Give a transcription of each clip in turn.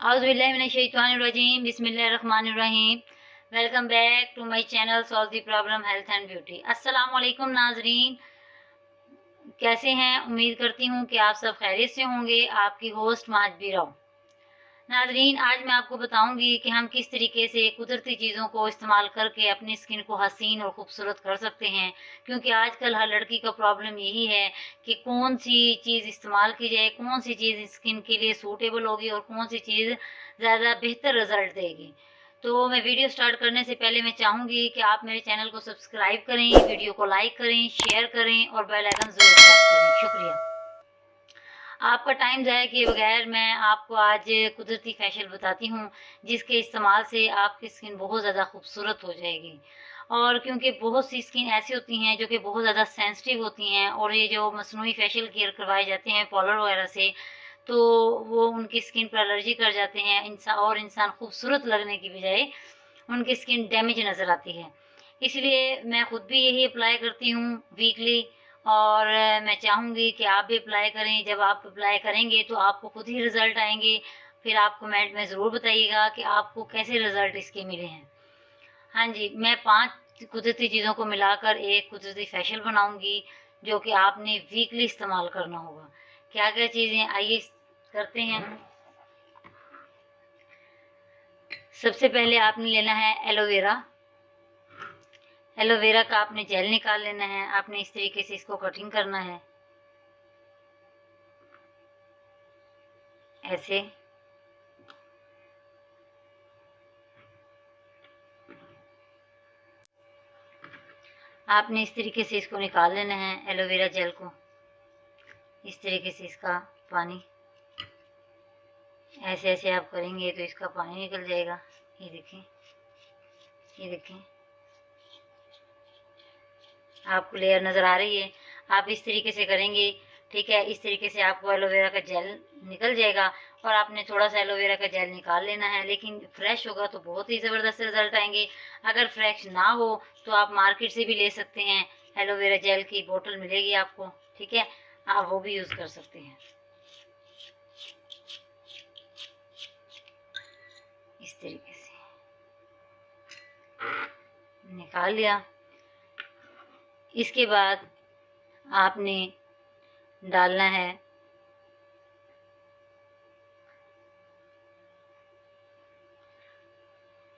औज़ुबिल्लाहिमिनश्शैतानिर्रजीम बिस्मिल्लाहिर्रहमानिर्रहीम। Welcome back to my channel solve the problem health and beauty. अस्सलाम वालेकुम नाजरीन, कैसे हैं? उम्मीद करती हूँ कि आप सब खैरियत से होंगे। आपकी होस्ट महजबी राव। नाजरीन, आज मैं आपको बताऊंगी कि हम किस तरीके से कुदरती चीज़ों को इस्तेमाल करके अपनी स्किन को हसीन और खूबसूरत कर सकते हैं। क्योंकि आजकल हर लड़की का प्रॉब्लम यही है कि कौन सी चीज़ इस्तेमाल की जाए, कौन सी चीज़ स्किन के लिए सूटेबल होगी और कौन सी चीज़ ज़्यादा बेहतर रिजल्ट देगी। तो मैं वीडियो स्टार्ट करने से पहले मैं चाहूँगी कि आप मेरे चैनल को सब्सक्राइब करें, वीडियो को लाइक करें, शेयर करें और बेल आइकन ज़रूर प्रेस करें। शुक्रिया। आपका टाइम ज़ाया किए बगैर मैं आपको आज कुदरती फेशियल बताती हूँ, जिसके इस्तेमाल से आपकी स्किन बहुत ज़्यादा खूबसूरत हो जाएगी। और क्योंकि बहुत सी स्किन ऐसी होती हैं जो कि बहुत ज़्यादा सेंसिटिव होती हैं, और ये जो मसनूई फेशियल केयर करवाए जाते हैं पाउडर वगैरह से, तो वो उनकी स्किन पर एलर्जी कर जाते हैं। इंसान खूबसूरत लगने की बजाय उनकी स्किन डैमेज नज़र आती है। इसलिए मैं खुद भी यही अप्लाई करती हूँ वीकली, और मैं चाहूँगी कि आप भी अप्लाई करें। जब आप अप्लाई करेंगे तो आपको खुद ही रिज़ल्ट आएंगे। फिर आप कमेंट में ज़रूर बताइएगा कि आपको कैसे रिज़ल्ट इसके मिले हैं। हाँ जी, मैं 5 कुदरती चीज़ों को मिलाकर एक कुदरती फेशियल बनाऊँगी, जो कि आपने वीकली इस्तेमाल करना होगा। क्या क्या चीज़ें, आइए करते हैं। सबसे पहले आपने लेना है एलोवेरा। एलोवेरा का आपने जेल निकाल लेना है। आपने इस तरीके से इसको कटिंग करना है, ऐसे। आपने इस तरीके से इसको निकाल लेना है, एलोवेरा जेल को। इस तरीके से इसका पानी ऐसे ऐसे आप करेंगे तो इसका पानी निकल जाएगा। ये देखें, ये देखें, आपको लेयर नज़र आ रही है। आप इस तरीके से करेंगे, ठीक है। इस तरीके से आपको एलोवेरा का जेल निकल जाएगा। और आपने थोड़ा सा एलोवेरा का जेल निकाल लेना है, लेकिन फ्रेश होगा तो बहुत ही ज़बरदस्त रिजल्ट आएंगे। अगर फ्रेश ना हो तो आप मार्केट से भी ले सकते हैं, एलोवेरा जेल की बोतल मिलेगी आपको, ठीक है। आप वो भी यूज़ कर सकते हैं। इस तरीके से निकाल लिया। इसके बाद आपने डालना है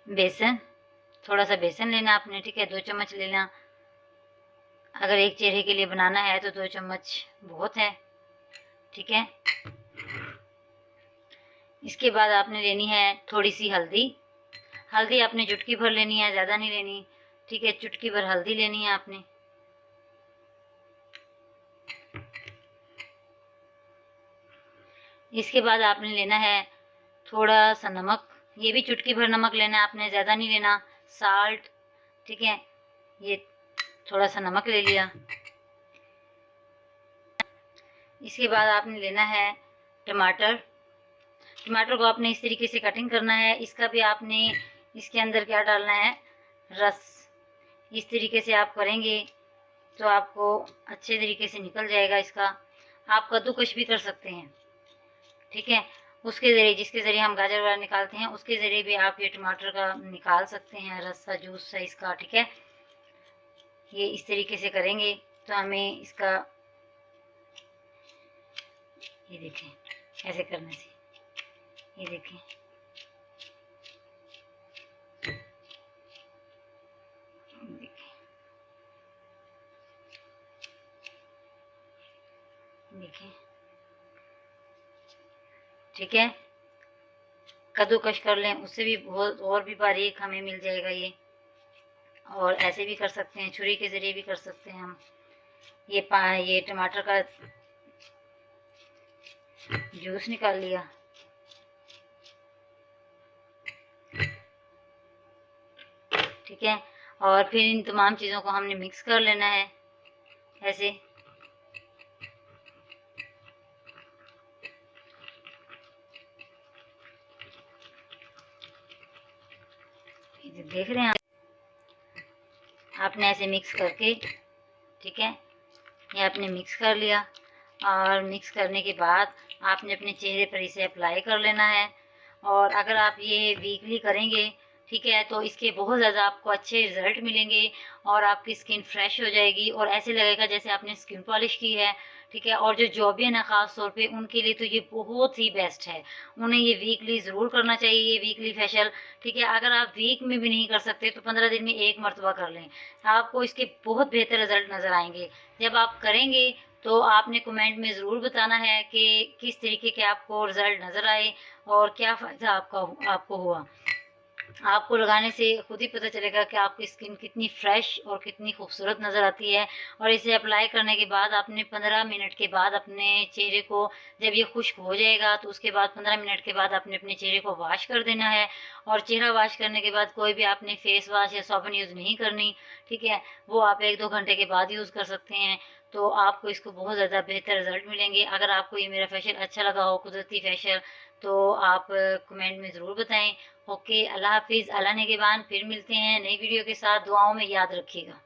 बेसन। थोड़ा सा बेसन लेना आपने, ठीक है। 2 चम्मच लेना। अगर एक चेहरे के लिए बनाना है तो 2 चम्मच बहुत है, ठीक है। इसके बाद आपने लेनी है थोड़ी सी हल्दी। हल्दी आपने चुटकी भर लेनी है, ज़्यादा नहीं लेनी, ठीक है। चुटकी भर हल्दी लेनी है आपने। इसके बाद आपने लेना है थोड़ा सा नमक। ये भी चुटकी भर नमक लेना है आपने, ज़्यादा नहीं लेना। साल्ट, ठीक है। ये थोड़ा सा नमक ले लिया। इसके बाद आपने लेना है टमाटर। टमाटर को आपने इस तरीके से कटिंग करना है। इसका भी आपने इसके अंदर क्या डालना है, रस। इस तरीके से आप करेंगे तो आपको अच्छे तरीके से निकल जाएगा इसका। आप कद्दूकश भी कर सकते हैं, ठीक है। उसके ज़रिए, जिसके ज़रिए हम गाजर वगैरह निकालते हैं, उसके ज़रिए भी आप ये टमाटर का निकाल सकते हैं, रस सा, जूस सा इसका, ठीक है। ये इस तरीके से करेंगे तो हमें इसका, ये देखें, ऐसे करने से, ये देखें, देखें, ठीक है। कद्दूकश कर लें, उससे भी बहुत और भी बारीक हमें मिल जाएगा ये। और ऐसे भी कर सकते हैं, छुरी के ज़रिए भी कर सकते हैं हम। ये टमाटर का जूस निकाल लिया, ठीक है। और फिर इन तमाम चीज़ों को हमने मिक्स कर लेना है, ऐसे। देख रहे हैं आपने ऐसे मिक्स करके, ठीक है। ये आपने मिक्स कर लिया। और मिक्स करने के बाद आपने अपने चेहरे पर इसे अप्लाई कर लेना है। और अगर आप ये वीकली करेंगे, ठीक है, तो इसके बहुत ज़्यादा आपको अच्छे रिजल्ट मिलेंगे और आपकी स्किन फ्रेश हो जाएगी और ऐसे लगेगा जैसे आपने स्किन पॉलिश की है, ठीक है। और जो जॉबियन है ख़ास तौर पे उनके लिए तो ये बहुत ही बेस्ट है, उन्हें ये वीकली ज़रूर करना चाहिए, ये वीकली फेशियल, ठीक है। अगर आप वीक में भी नहीं कर सकते तो 15 दिन में एक मरतबा कर लें, आपको इसके बहुत बेहतर रिजल्ट नज़र आएंगे। जब आप करेंगे तो आपने कमेंट में ज़रूर बताना है कि किस तरीके के आपको रिजल्ट नज़र आए और क्या फ़ायदा आपको हुआ। आपको लगाने से खुद ही पता चलेगा कि आपकी स्किन कितनी फ्रेश और कितनी खूबसूरत नज़र आती है। और इसे अप्लाई करने के बाद आपने 15 मिनट के बाद अपने चेहरे को, जब ये खुश्क हो जाएगा तो उसके बाद 15 मिनट के बाद आपने अपने चेहरे को वॉश कर देना है। और चेहरा वॉश करने के बाद कोई भी आपने फेस वॉश या साबुन यूज़ नहीं करनी, ठीक है, वो आप 1-2 घंटे के बाद यूज़ कर सकते हैं। तो आपको इसको बहुत ज़्यादा बेहतर रिजल्ट मिलेंगे। अगर आपको ये मेरा फेशियल अच्छा लगा हो, कुदरती फेशियल, तो आप कमेंट में ज़रूर बताएं। ओके, अल्लाह हाफिज़, अल्लाह निगहबान। फिर मिलते हैं नई वीडियो के साथ, दुआओं में याद रखिएगा।